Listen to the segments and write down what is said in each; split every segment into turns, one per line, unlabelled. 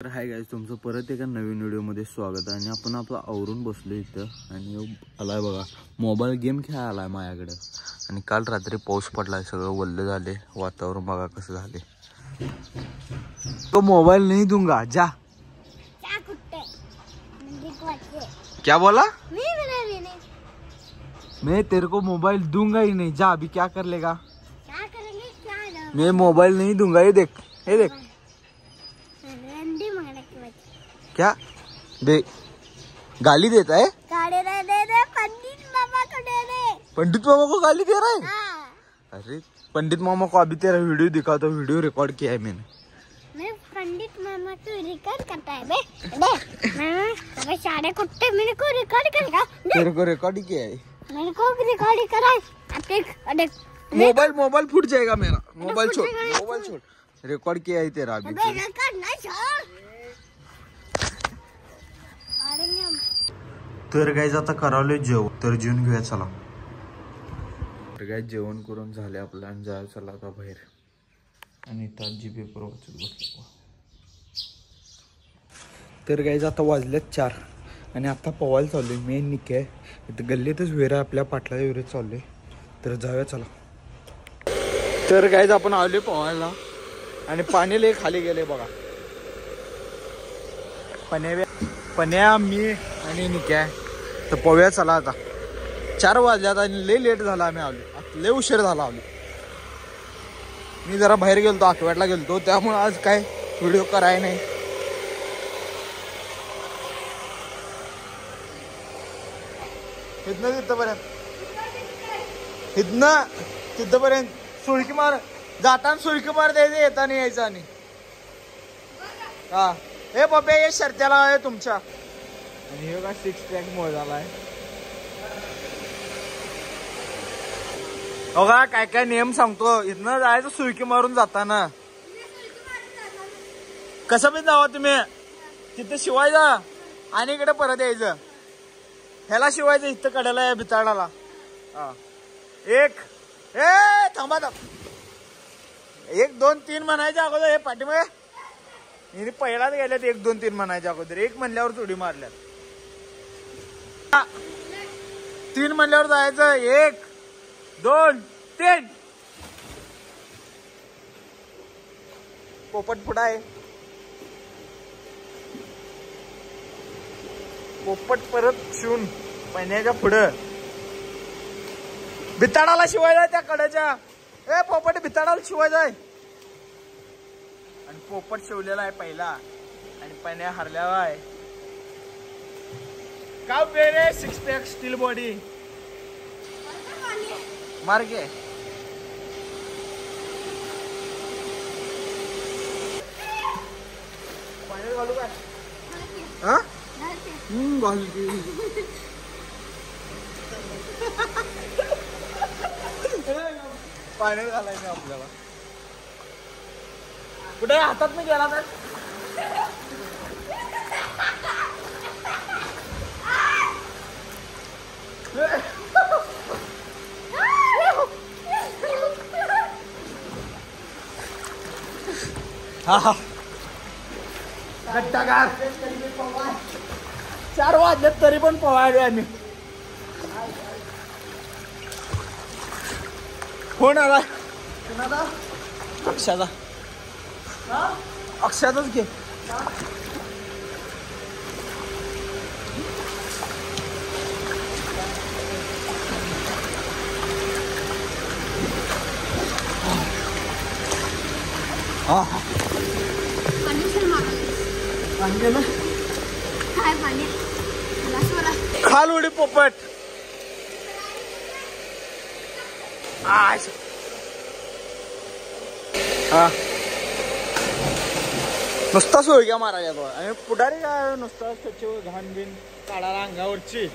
तर hi guys, तुमचं परत एका नवीन व्हिडिओमध्ये स्वागत आहे. आणि आपण आपलं आवरून बसलो इथं आणि आलाय बघा मोबाईल गेम खेळायला आलाय माझ्याकडे. आणि काल रात्री पाऊस पडलाय, सगळं वल्ल झाले, वातावरण बघा कसं झाले. तो मोबाईल नहीं दूंगा जा. क्या बोला? मैं तेरे को मोबाइल दूंगा ही नहीं, जा. अभी क्या कर लेगा?
क्या करेंगे?
मैं मोबाइल नहीं दूंगा. ये देख, ये देख. क्या दे गाली देता है?
गाली नहीं दे दे, पंडित मामा को दे दे.
पंडित मामा को गाली दे रहा है?
हाँ.
अरे पंडित मामा को अभी तेरा वीडियो दिखा, तो वीडियो रिकॉर्ड किया है मैंने.
मैं पंडित मामा को रिकॉर्ड करता है बे. मैं सारे कुत्ते मेरे को रिकॉर्ड करेगा.
तेरे को रिकॉर्ड ही किया है.
मेरे को भी रिकॉर्ड ही करा है. देख
मोबाइल फूट जाएगा मेरा. मोबाइल छोड़. रिकॉर्ड किया है तेरा अभी. तर गाइस आता करावले जेवण, तर जेवण घेऊया चला. तर गाइस जेवण करून झाले आपलं आणि जायला चला आता बाहेर. आणि इथं जी पेपर वाचत बसलो. तर गाइस आता वाजलेत 4 आणि आता पवायला चाललोय. मी निके इथं गल्लीतच विहीर आहे, आपल्या पाटलाच्या विहिरीत चाललोय. तर जाऊया चला. तर गाइस आपण आलोय पवायला आणि पाणी लय खाली गेले बघा. पण्या मी आणि निक्या तर पव्या चला. आता 4 वाजल्यात आणि लय लेट झाला. आम्ही आलो, लय उशीर झाला. आलो मी जरा बाहेर गेलतो, आठवड्याला गेलतो, त्यामुळे आज काय व्हिडिओ कराय नाही. इथनं तिथपर्यंत सुळकी मार. जाताना सुळकी मार द्यायचं, येताना यायचं. आणि हा हे पप्पे हे शर्त्याला आहे तुमच्या. आणि हे का 6 पॅक मोळ झालाय बघा. काय काय नियम सांगतो. इथनं जायचं सुळकी मारून जाताना. कसं पण जावा तुम्ही, तिथं शिवायचं आणि इकडे परत यायचं. ह्याला शिवायचं इथं कड्याला या भिताडाला. हा 1 थांबा 1 2 3 म्हणायच्या अगोदर हे पाठीमागे हिने पहिलाच गेल्यात. 1 2 3 म्हणायच्या अगोदर 1 म्हणल्यावर थोडी मारल्यात. 3 म्हणल्यावर जायचं. 1 2 3. पोपट पुढं आहे. पोपट परत शिवून पहिल्याच्या पुढं भिताडाला शिवायचा त्या कड्याच्या. पोपट भिताडाला शिवायचा आहे. आणि पोपट शिवलेला आहे पहिला आणि पण्या हरलेला आहे. का बेरे 6 पॅक स्टील बॉडी मार्गे. पाण्यात घालू काय? हा घालू की. पाण्यात घालायचं आपल्याला. कुठे हातात नाही गेला तर हा गट्टागार. 4 वाजलेत तरी पण पवायलो आम्ही. फोन आला कुणाचा? अक्षाचा. अक्षाचाच घे. हा खाल उडी पोपट. हा नुसता सोयग्या मारायला तो. आणि पुढारी काय नुसता स्वच्छ घाण बिन काढायला अंगावरची.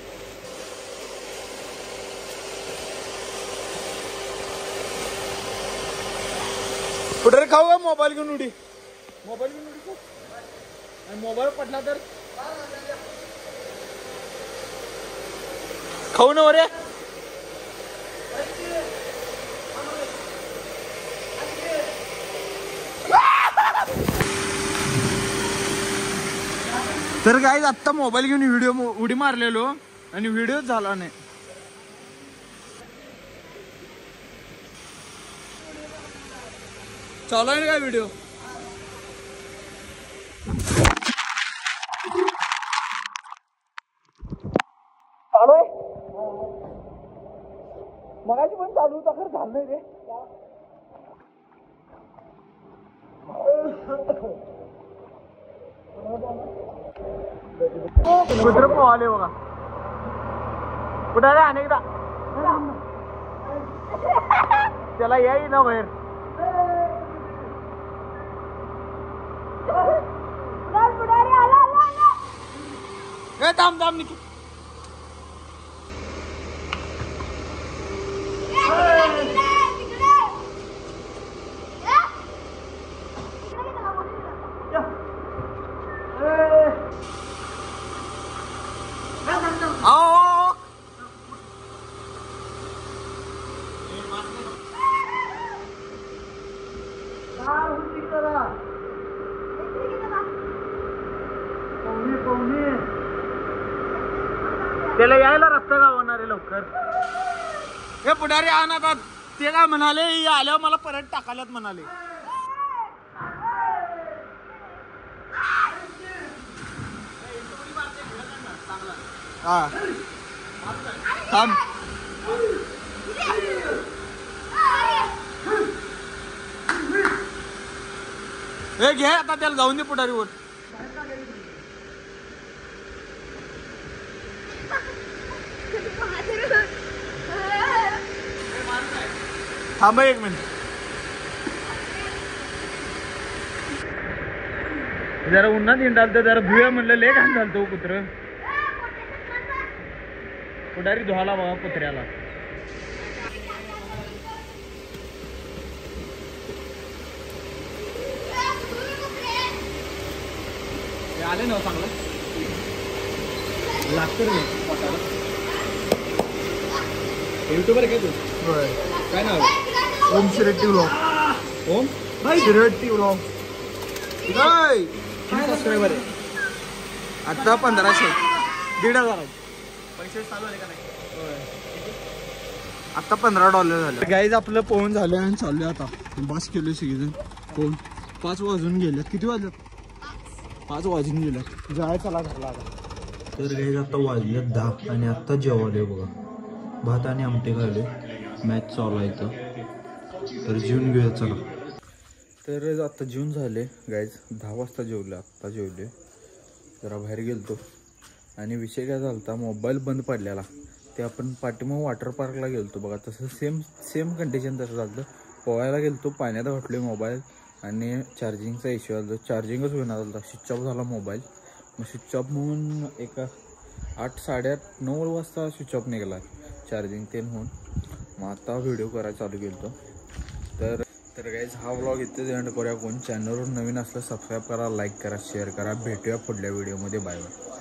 पुढारी खाऊ का मोबाईल घेऊन उडी. मोबाईल घेऊन उडी आणि मोबाईल पडला तर खाऊ न रे. तर काय आत्ता मोबाईल घेऊन व्हिडिओ उडी मारलेलो आणि व्हिडिओ झाला नाही. चालू आहे काय व्हिडिओ? चालू आहे. मगाशी पण चालू होता खरं झालं नाही रे. कुत्र पोहाले बघा. कुठं रे अनेकदा त्याला याई ना बाहेर. थांब थांब निकी. त्याला यायला रस्ता गावणार आहे लवकर. हे पुढारी आणा ते काय म्हणाले आल्यावर मला परत टाकाल्यात म्हणाले. हा थांब. हे घे आता त्याला जाऊन दे पुढारीवर. थांब एक मिनिट. जरा उन्हात हिंडाल तर जरा धुया म्हणलं लय घाण झालं तो कुत्र. पुढारी धुवाला बघा कुत्र्याला. आले ना चांगलं लागतं रे. युट्यूबर काय तू? काय नाव? ओम शिरट्टी व्लॉग. ओम शिरट्टी व्लॉग. काय सबस्क्रायबर आहे आता 1500. 1500 पैसे चालू आले का नाही? आता $15 झाले. गाईज आपलं पोहून झालं आणि चालू आता बस केलं सगळेजण पोहून. 5 वाजून गेल्यात. किती वाजल्यात? 5 वाजून गेल्यात. जायचं चला घरला आता. तर गाईज आता वाजल्यात 10 आणि आत्ता जेवले बघा. भात आणि आमटे खाले. मॅच चालू आहे तर जेवून घेऊया चला. तर आता जेवून झाले गाईज. 10 वाजता जेवले. आत्ता जेवले. जरा बाहेर गेलतो आणि विषय काय झाला, मोबाईल बंद पडलेला. ते आपण पाठीमाग वॉटर पार्कला गेलतो बघा. तसं सेम कंडिशन तसं झालं. पोहायला गेलतो, पाण्यात घातलो मोबाईल आणि चार्जिंगचा इश्यू आला. चार्जिंगच होईना झाला. स्विच ऑफ झाला मोबाईल. मग स्विच ऑफ म्हणून एका 8, 8:30, 9 वाजता स्विच ऑफ निघाला चार्जिंग ते होऊन. मग आता व्हिडिओ करायला चालू केलतो. तर गाईज हा व्लॉग इथेच एंड करूया. कोण चॅनलवर नवीन असलं सबस्क्राईब करा, लाईक करा, शेअर करा. भेटूया पुढल्या व्हिडिओमध्ये. Bye bye.